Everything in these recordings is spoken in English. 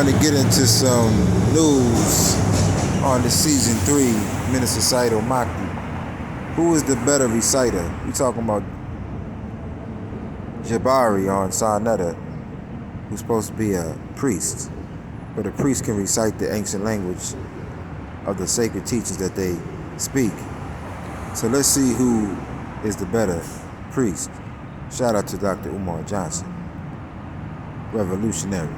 want to get into some news on the season 3 Minister Saito Maki. Who is the better reciter? We talking about Jabari on Sarnetta, who's supposed to be a priest, but a priest can recite the ancient language of the sacred teachings that they speak. So let's see who is the better priest. Shout out to Dr. Umar Johnson, revolutionary.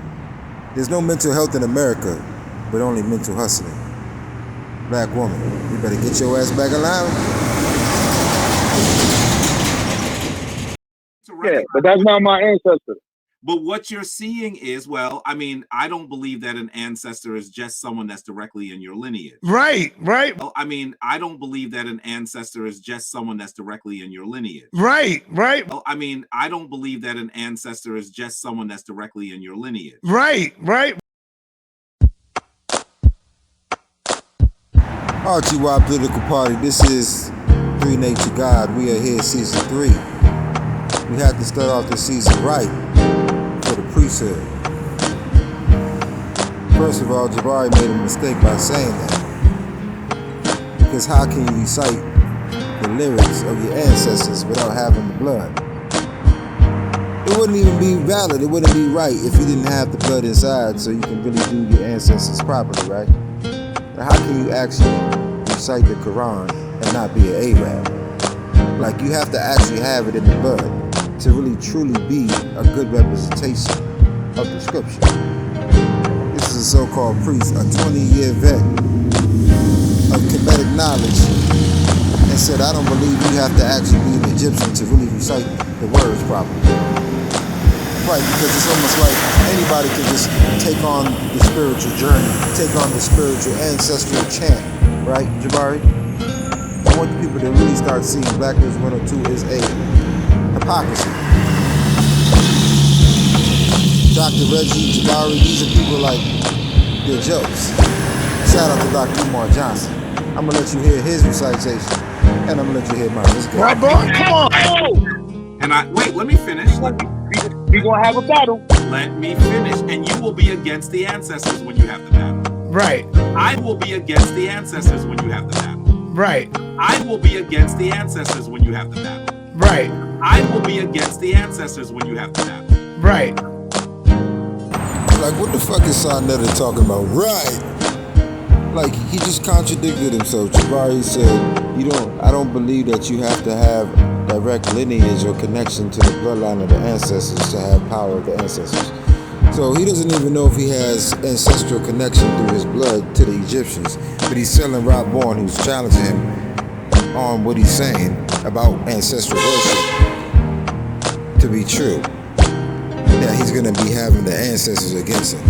There's no mental health in America, but only mental hustling. Black woman, you better get your ass back alive. Yeah, but that's not my ancestor. But what you're seeing is, well, I mean, I don't believe that an ancestor is just someone that's directly in your lineage. Right. Well, I mean, I don't believe that an ancestor is just someone that's directly in your lineage. Right. Well, I mean, I don't believe that an ancestor is just someone that's directly in your lineage. Right. RTY Political Party, this is Three Nature God. We are here season 3. We had to start off the season right for the priesthood. First of all, Jabari made a mistake by saying that. Because how can you recite the lyrics of your ancestors without having the blood? It wouldn't even be valid, it wouldn't be right if you didn't have the blood inside so you can really do your ancestors properly, right? Now, how can you actually recite the Quran and not be an Arab? Like, you have to actually have it in the blood to really truly be a good representation of the scripture. This is a so-called priest, a 20-year vet of Kemetic knowledge, and said, I don't believe you have to actually be an Egyptian to really recite the words properly. Right, because it's almost like anybody can just take on the spiritual journey, take on the spiritual ancestral chant, right, Jabari? I want the people to really start seeing Blacknews 102 is a hypocrisy. Dr. Reggie, Jabari, these are people like they're jokes. Shout out to Dr. Umar Johnson. I'm gonna let you hear his recitation, and I'm gonna let you hear mine. Let's go. Right, bro? Come on. And let me finish. We gonna have a battle. Let me finish, and you will be against the ancestors when you have the battle. Right. I will be against the ancestors when you have the battle. Right. I will be against the ancestors when you have the battle. Right. I will be against the ancestors when you have the battle. Right. Like, what the fuck is Sarnetta talking about? Right. Like, he just contradicted himself. Jabari said, I don't believe that you have to have direct lineage or connection to the bloodline of the ancestors to have power of the ancestors. So he doesn't even know if he has ancestral connection through his blood to the Egyptians. But he's telling Rob Bourne, who's challenging him on what he's saying about ancestral worship, to be true. That he's going to be having the ancestors against him.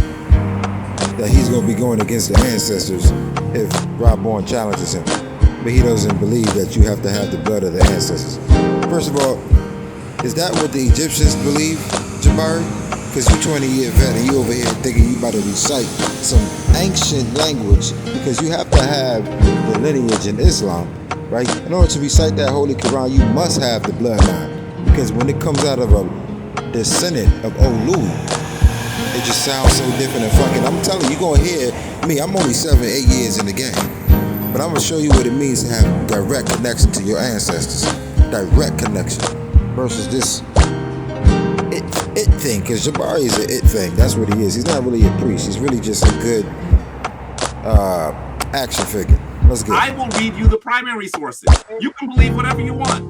That he's going to be going against the ancestors if Rob Bourne challenges him. But he doesn't believe that you have to have the blood of the ancestors. First of all, is that what the Egyptians believe, Jabari? Because you 20-year vet and you over here thinking you about to recite some ancient language, because you have to have the lineage in Islam, right? In order to recite that Holy Quran, you must have the bloodline. Because when it comes out of a descendant of Olu, it just sounds so different and fucking. I'm telling you, you're gonna hear me. I'm only 7-8 years in the game, but I'm gonna show you what it means to have direct connection to your ancestors. Direct connection versus this it thing, because Jabari is an it thing. That's what he is. He's not really a priest. He's really just a good action figure. Let's go. I will read you the primary sources. You can believe whatever you want.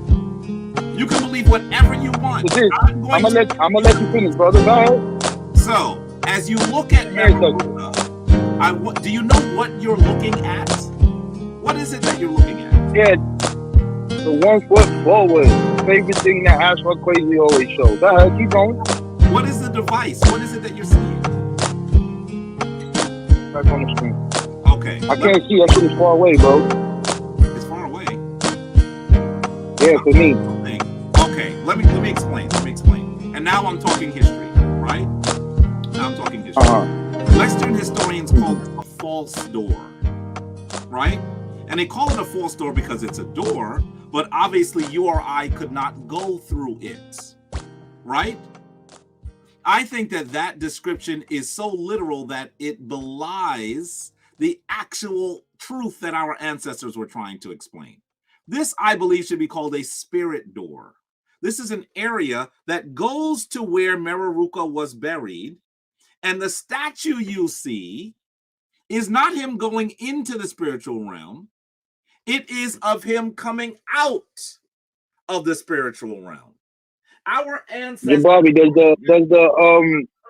You can believe whatever you want. I'm gonna let you finish, brother. Go ahead. So, as you look at Megaruda, do you know what you're looking at? What is it that you're looking at? Yeah, the 1 foot forward. Favorite thing that Ashwa Crazy always shows. Go ahead, keep going. What is the device? What is it that you're seeing? Back on the screen. Okay. I can't see. That shit is far away, bro. It's far away. Yeah, for me. Okay, let me explain. And now I'm talking history, right? Now I'm talking history. Western historians call it a false door, right? And they call it a false door because it's a door, but obviously you or I could not go through it, right? I think that description is so literal that it belies the actual truth that our ancestors were trying to explain. This, I believe, should be called a spirit door. This is an area that goes to where Mereruka was buried, and the statue you see is not him going into the spiritual realm. It is of him coming out of the spiritual realm. Our ancestors. Jabari,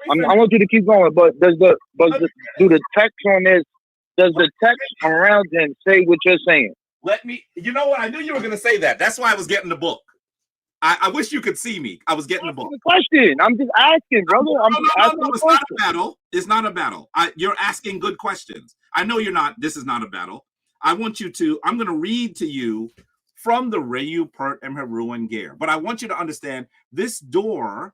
I want you to keep going, but do the text on this? Does the text around him say what you're saying? You know what? I knew you were going to say that. That's why I was getting the book. I wish you could see me. I was getting the book. Question. I'm just asking, brother. No, it's not a battle. It's not a battle. You're asking good questions. I know you're not. This is not a battle. I'm going to read to you from the Reyu, Pert, and Heru and Ger. But I want you to understand this door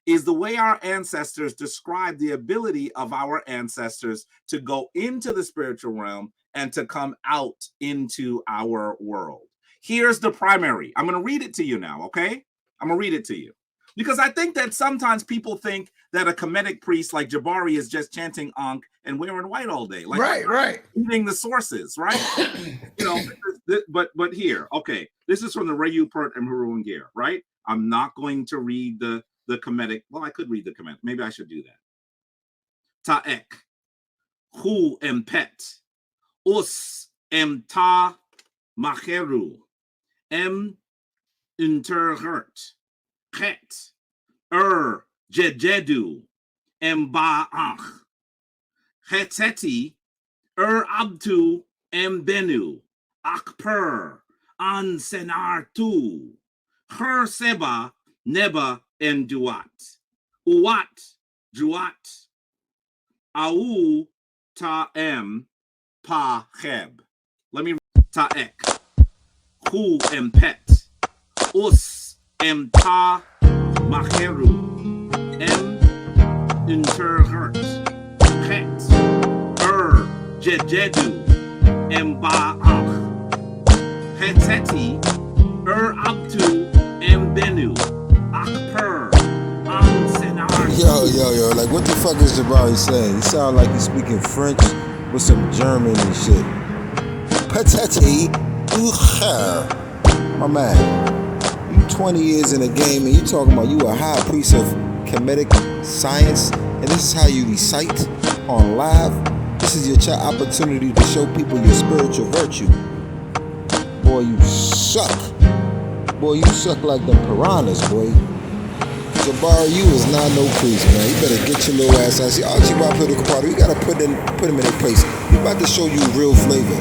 is the way our ancestors describe the ability of our ancestors to go into the spiritual realm and to come out into our world. Here's the primary. I'm going to read it to you now, okay? I'm going to read it to you. Because I think that sometimes people think that a Kemetic priest like Jabari is just chanting Ankh and wearing white all day. Like, right. Reading the sources, right? But here, okay. This is from the Reyu, Pert, and Heru and Ger, right? I'm not going to read the Kemetic. Well, I could read the Kemetic. Maybe I should do that. Ta'ek, Hu empet, Us ta macheru, interhert, Chet, jejedu, ba'ach, Heteti, abtu, benu, akper, an senartu, her seba, neba, and duat, uat, juat, au ta'em, pa cheb. Let me read. Ta'ek, hu empet, us ta macheru, interhert, chet, jejedu, ba'ach, heteti, abtu, benu, akper, an senar. Yo, like what the fuck is Jabari saying? He sound like he's speaking French with some German and shit. Patati ucher. My man, you 20 years in the game and you talking about you a high priest of Kemetic science, and this is how you recite on live? This is your opportunity to show people your spiritual virtue. Boy, you suck. Boy, you suck like them piranhas, boy. Jabari, you is not no priest, man. You better get your little ass out. See, Archibald political party, we gotta put them in their place. We about to show you real flavor.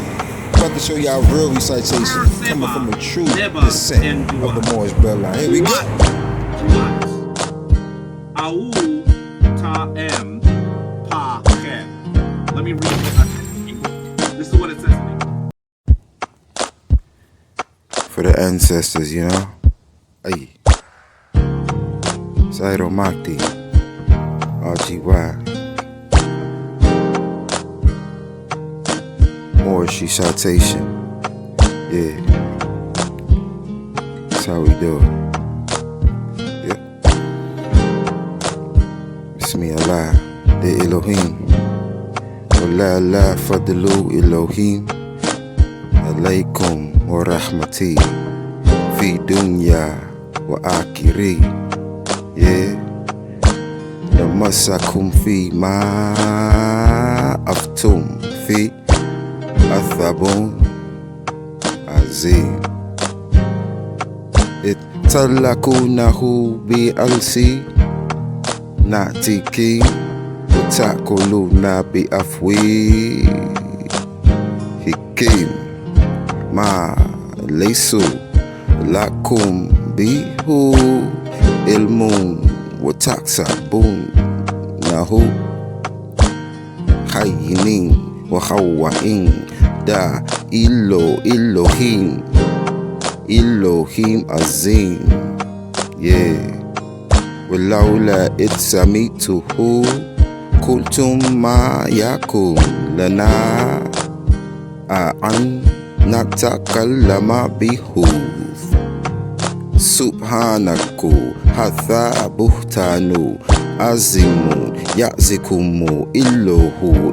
We about to show y'all real recitation coming from a true descent of the Moorish bloodline. Here we go. Au ta'em pa chem. Let me read it. This is what it says to me. For the ancestors, you know? Ay. Sairo Makti, RGY. Moorish recitation. Yeah. That's how we do it. Yeah. Bismi Allah, the Elohim. Wallah Allah fadlu Elohim. Alaykum wa rahmati. Fi dunya wa akiri. Yeah, لمسكم في ما أفتم في أثب عظيم اتلقونه بألسي نأتيكي وتأكلون بأفواهكم ما ليس لكم به علم وتكسبونه خاينين وخوائين دا إلهيم عظيم ولولا إذ سمعته قلتم ما يكون لنا أن نتكلم به سبحانك هذا بهتان azimun yazikumu illuhu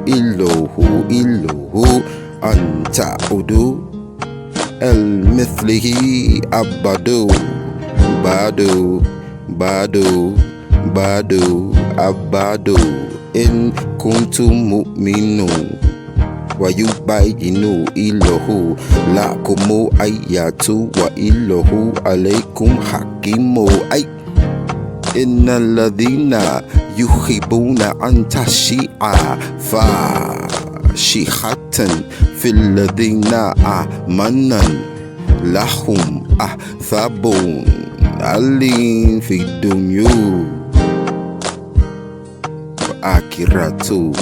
anta udu mithlihi abadu badu abadu in kuntum mu'minun wa yubayinu illahu lakumu ayatu wa illahu alaykum hakimu ay innal ladhina yuhibbuna an tashi'a fashihatan fil ladhina amanan lahum athabun alim fi dunya wa akhiratu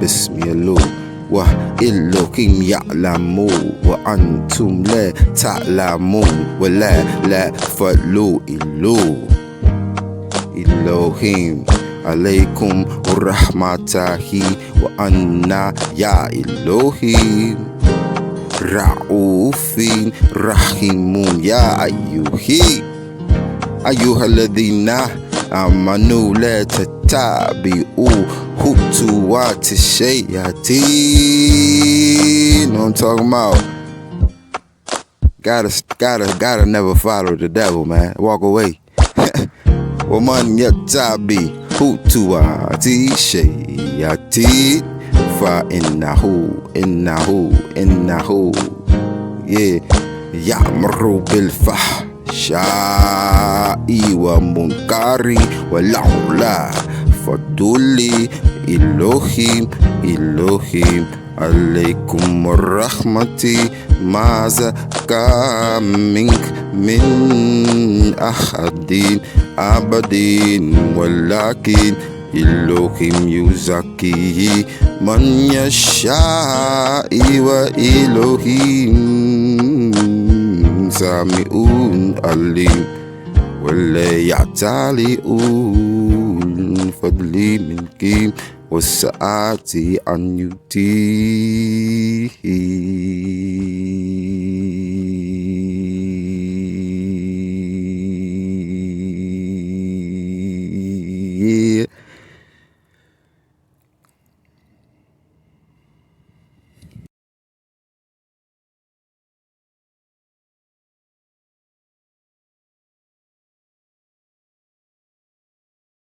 bismillah wa illuhim ya'lamu wa antum la ta'lamun wa la fa'lu Elohim alaykum rahmatahi wa anna ya Elohim ra'ufin rahimun ya ayyuhalladhina amanu la tattabi'u khutuwati shayatin. Know what I'm talking about? Gotta never follow the devil, man. Walk away. ومن يتبع خطوات الشياطين فإنه يأمر بالفحشاء والمنكر ولولا فضل إلههم عليكم الرحمة ما زكى منك من أحد أبدا ولكن إلههم يزكي من يشاء وإلههم سميع عليم ولا يعتلي الفضل منكم والسعة أن يؤتيه